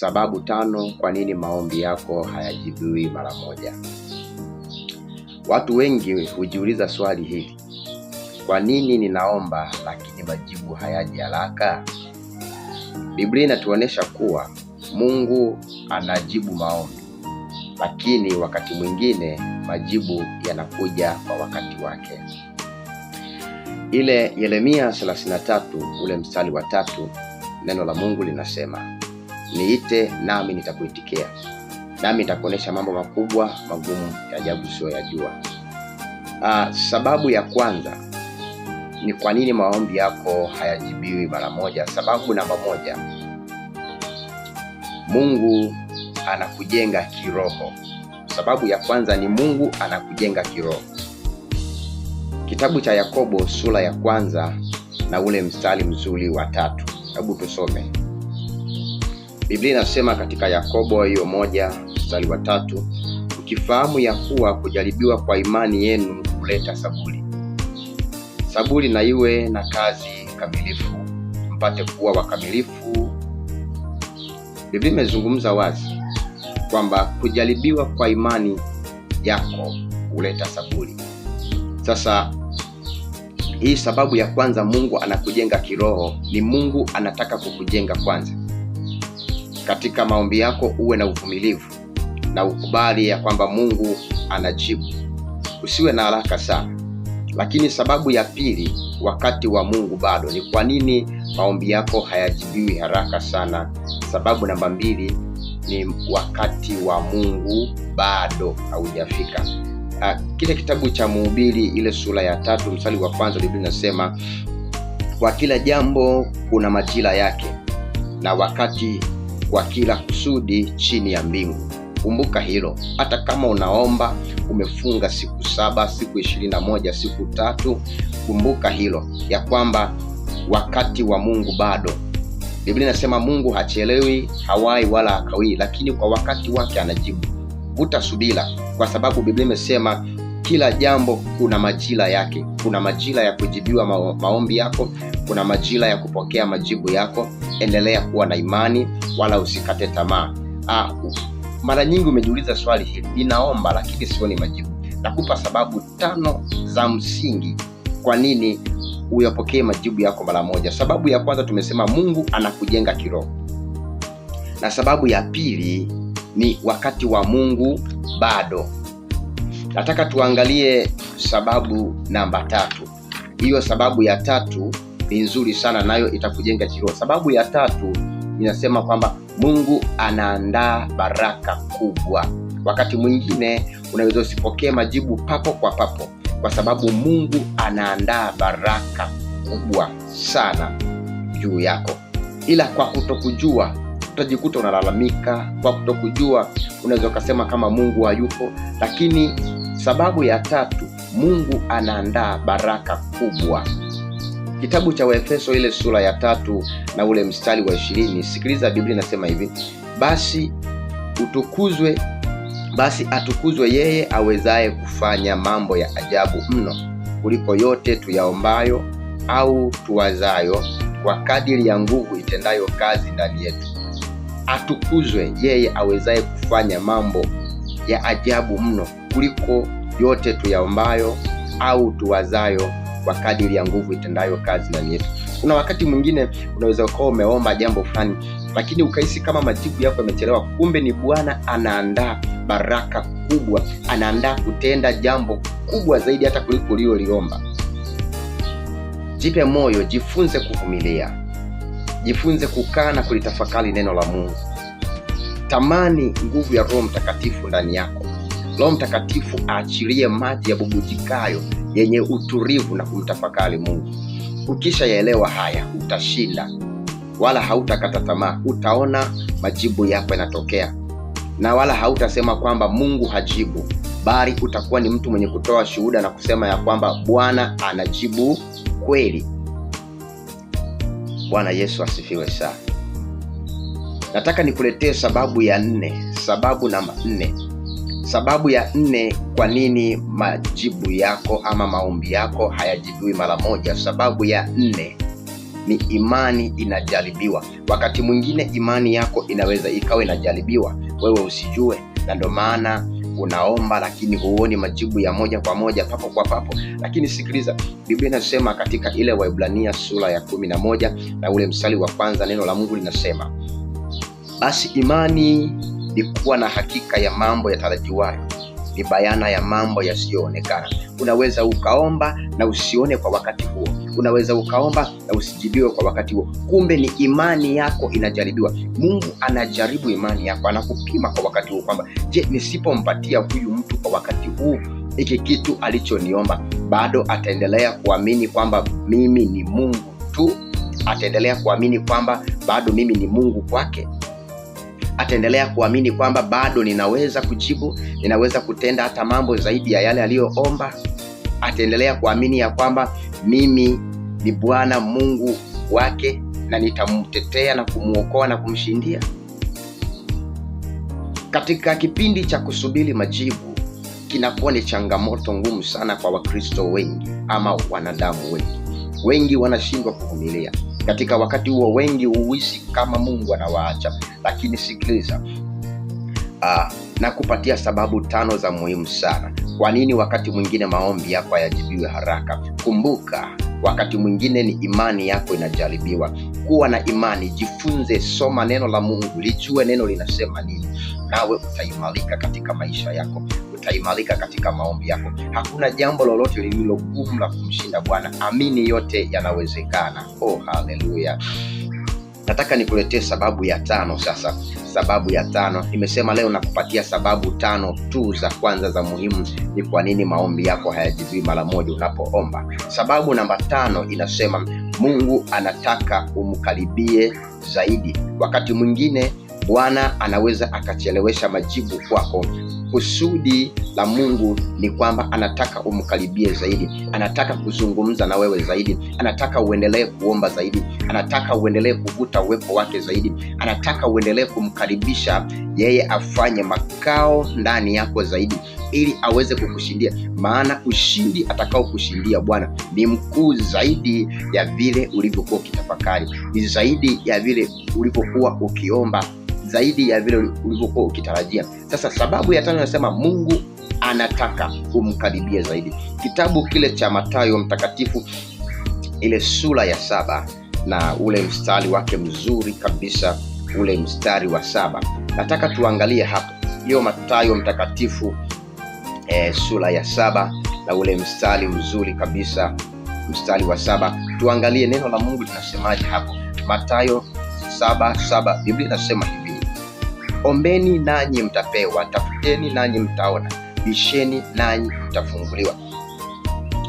Sababu 5 kwa nini maombi yako hayajibiwi mara moja. Watu wengi hujiuliza swali hili: kwa nini ninaomba lakini majibu hayaji haraka? Biblia inatuonesha kuwa Mungu anajibu maombi, lakini wakati mwingine majibu yanakuja kwa wakati wake. Ile Yeremia 33 ule mstari wa 3, neno la Mungu linasema, niite nami nitakuitikia, nami nitakuonesha mambo makubwa magumu ya ajabu usiyoyajua. Sababu ya kwanza ni kwa nini maombi yako hayajibiwi mara moja. Sababu namba 1, Mungu anakujenga kiroho. Sababu ya kwanza ni Mungu anakujenga kiroho. Kitabu cha Yakobo sura ya 1 na ule mstari mzuri wa 3. Hebu tusome. Biblia inasema katika Yakobo hiyo 1 mstari wa 3, ukifahamu ya kuwa kujaribiwa kwa imani yenu huleta saburi. Saburi na iwe na kazi kamilifu, mpate kuwa wakamilifu. Biblia imezungumza wazi kwamba kujaribiwa kwa imani yako huleta saburi. Sasa hii sababu ya kwanza, Mungu anakujenga kiroho, ni Mungu anataka kukujenga kwanza. Katika maombi yako uwe na uvumilivu na ukubali ya kwamba Mungu anajibu. Usiwe na haraka sana. Lakini sababu ya pili, wakati wa Mungu bado. Ni kwa nini maombi yako hayajibiwi haraka sana? Sababu namba 2 ni wakati wa Mungu bado haujafika. Kile kitabu cha Mhubiri ile sura ya 3 mstari wa 1, Biblia inasema, kwa kila jambo kuna majira yake na wakati kwa kila kusudi chini ya mbingu. Kumbuka hilo. Hata kama unaomba umefunga siku 7, siku 21, siku 3, kumbuka hilo ya kwamba wakati wa Mungu bado. Biblia inasema Mungu hachelewi, hawai wala hakawii, lakini kwa wakati wake anajibu. Vuta subira, kwa sababu Biblia imesema kila jambo kuna majira yake. Kuna majira ya kujibiwa maombi yako, kuna majira ya kupokea majibu yako. Endelea kuwa na imani, wala usikate tamaa. Mara nyingi umejiuliza swali hili, ninaomba lakini sioni majibu. Nakupa sababu 5 za msingi kwa nini uyapokee majibu yako mara moja. Sababu ya kwanza tumesema Mungu anakujenga kiroho. Na sababu ya pili ni wakati wa Mungu bado. Nataka tuangalie sababu namba 3. Hiyo sababu ya 3 ni nzuri sana, nayo itakujenga kiroho. Sababu ya 3 inasema kwamba Mungu anaandaa baraka kubwa. Wakati mwingine unaweza usipokee majibu papo kwa papo, kwa sababu Mungu anaandaa baraka kubwa sana juu yako. Ila kwa kutokujua utajikuta unalalamika. Kwa kutokujua unaweza kusema kama Mungu hayupo. Lakini sababu ya 3, Mungu anaandaa baraka kubwa. Kitabu cha Waefeso ile sura ya 3 na ule mstari wa 20, sikiliza. Biblia inasema hivi, basi atukuzwe yeye awezaye kufanya mambo ya ajabu mno kuliko yote tuyaombayo au tuwazayo, kwa kadiri ya nguvu itendayo kazi ndani yetu. Atukuzwe yeye awezaye kufanya mambo ya ajabu mno kuliko yote tuyaombayo au tuwazayo, kwa kadiri ya nguvu itendayo kazi ndani yetu. Kuna wakati mwingine unaweza kuwa umeomba jambo fulani, lakini ukahisi kama majibu yako yamechelewa. Kumbe ni Bwana anaandaa baraka kubwa, anaandaa kutenda jambo kubwa zaidi hata kuliko ulioliomba. Jipe moyo, jifunze kuvumilia, jifunze kukaa na kulitafakari neno la Mungu. Tamani nguvu ya Roho Mtakatifu ndani yako. Roho Mtakatifu aachilie maji ya bubujikayo yenye utulivu na kumtafakari Mungu. Ukishaelewa haya, utashinda wala hautakata tamaa. Utaona majibu yako yanatokea, na wala hautasema kwamba Mungu hajibu, bali utakuwa ni mtu mwenye kutoa shuhuda na kusema ya kwamba Bwana anajibu kweli. Bwana Yesu asifiwe sana. Nataka nikuletee sababu ya 4. Sababu namba 4. Sababu ya 4 kwa nini majibu yako ama maombi yako hayajibiwi mara moja. Sababu ya 4 ni imani inajaribiwa. Wakati mwingine imani yako inaweza ikawa inajaribiwa, wewe usijue, na ndio maana unaomba lakini huoni majibu ya moja kwa moja, papo kwa papo. Lakini sikiliza, Biblia inasema katika ile Waebrania sura ya 11 na ule mstari wa kwanza, neno la Mungu linasema, basi imani ni kuwa na hakika ya mambo yatarajiwayo, ni bayana ya mambo yasiyoonekana. Unaweza ukaomba na usione kwa wakati huo, unaweza ukaomba na usijibiwe kwa wakati huo. Kumbe ni imani yako inajaribiwa. Mungu anajaribu imani yako, anakupima kwa wakati huo kwamba, je, nisipompatia huyu mtu kwa wakati huu hiki kitu alichoniomba, bado ataendelea kuamini kwamba mimi ni Mungu tu? Ataendelea kuamini kwamba bado mimi ni Mungu kwake? Ataendelea kuamini kwamba bado ninaweza kujibu, ninaweza kutenda hata mambo zaidi ya yale aliyoomba? Ataendelea kuamini ya kwamba mimi ni Bwana Mungu wake na nitamtetea na kumuokoa na kumshindia? Katika kipindi cha kusubiri majibu, kinakuwa ni changamoto ngumu sana kwa Wakristo wengi ama wanadamu wengi. Wengi wanashindwa kuvumilia. Katika wakati huo wengi huhisi kama Mungu anawaacha. Lakini sikiliza, na kupatia sababu 5 za muhimu sana kwa nini wakati mwingine maombi yako hayajibiwi haraka. Kumbuka, wakati mwingine ni imani yako inajaribiwa. Kuwa na imani, jifunze, soma neno la Mungu, lijue neno linasema nini, nawe utaimarika katika maisha yako, utaimarika katika maombi yako. Hakuna jambo lolote lililo gumu la kumshinda Bwana. Amini, yote yanawezekana. Oh, haleluya. Nataka nikuletee sababu ya 5 sasa. Sababu ya 5, nimesema leo nakupatia sababu 5 tu za kwanza za muhimu ni kwa nini maombi yako hayajibiwi mara moja unapoomba. Sababu namba 5 inasema Mungu anataka umkaribie zaidi. Wakati mwingine Bwana anaweza akachelewesha majibu kwako. Kusudi la Mungu ni kwamba anataka umkaribie zaidi, anataka kuzungumza na wewe zaidi, anataka uendelee kuomba zaidi, anataka uendelee kuvuta uwepo wake zaidi, anataka uendelee kumkaribisha yeye afanye makao ndani yako zaidi, ili aweze kukushindia. Maana ushindi atakao kushindia Bwana ni mkuu zaidi ya vile ulivyokuwa ukitafakari, ni zaidi ya vile ulivyokuwa ukiomba, zaidi ya vile ulivyokuwa ukitarajia. Sasa sababu ya 5 inasema Mungu anataka umkaribie zaidi. Kitabu kile cha Mathayo mtakatifu, ile sura ya 7 na ule mstari wake mzuri kabisa, ule mstari wa 7. Nataka tuangalie hapo hiyo Mathayo mtakatifu sura ya 7 na ule mstari mzuri kabisa, mstari wa 7. Tuangalie neno la Mungu linasemaje hapo. Mathayo 7:7, Biblia inasema hivi: ombeni nanyi mtapewa, tafuteni nanyi mtaona, bisheni nanyi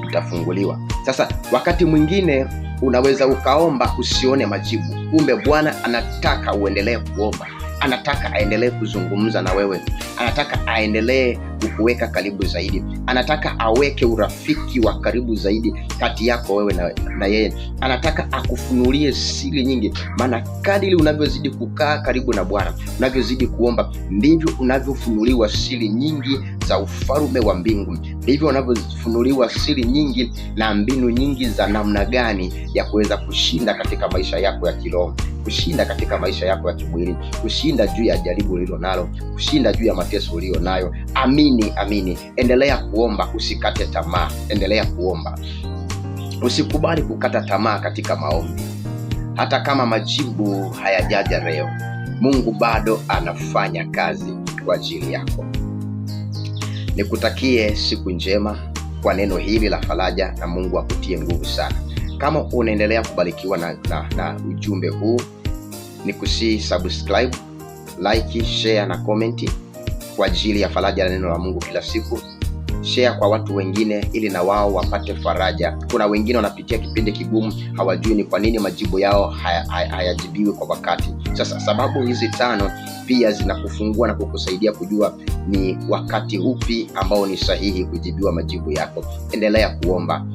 mtafunguliwa. Sasa wakati mwingine unaweza ukaomba usione majibu. Kumbe Bwana anataka uendelee kuomba, anataka aendelee kuzungumza na wewe, anataka aendelee kukuweka karibu zaidi, anataka aweke urafiki wa karibu zaidi kati yako wewe na yeye. Anataka akufunulie siri nyingi, maana kadiri unavyozidi kukaa karibu na Bwana, unavyozidi kuomba, ndivyo unavyofunuliwa siri nyingi za ufalme wa mbingu, ndivyo unavyofunuliwa siri nyingi na mbinu nyingi za namna gani ya kuweza kushinda katika maisha yako ya kiroho, kushinda katika maisha yako ya kimwili, kushinda juu ya jaribu ulilo nalo, kushinda juu ya mateso ulio nayo. Amini, endelea kuomba, usikate tamaa, endelea kuomba. Usikubali kukata tamaa katika maombi. Hata kama majibu hayajaja leo, Mungu bado anafanya kazi kwa ajili yako. Nikutakie siku njema kwa neno hili la faraja, na Mungu akutie nguvu sana. Kama unaendelea kubarikiwa na ujumbe huu, nikusihi subscribe, like, share na comment kwa ajili ya faraja la neno la Mungu kila siku. Share kwa watu wengine ili na wao wapate faraja. Kuna wengine wanapitia kipindi kigumu, hawajui ni kwa nini majibu yao hayajibiwi kwa wakati. Sasa sababu hizi 5 pia zinakufungua na kukusaidia kujua ni wakati upi ambao ni sahihi kujibiwa majibu yako. Endelea kuomba.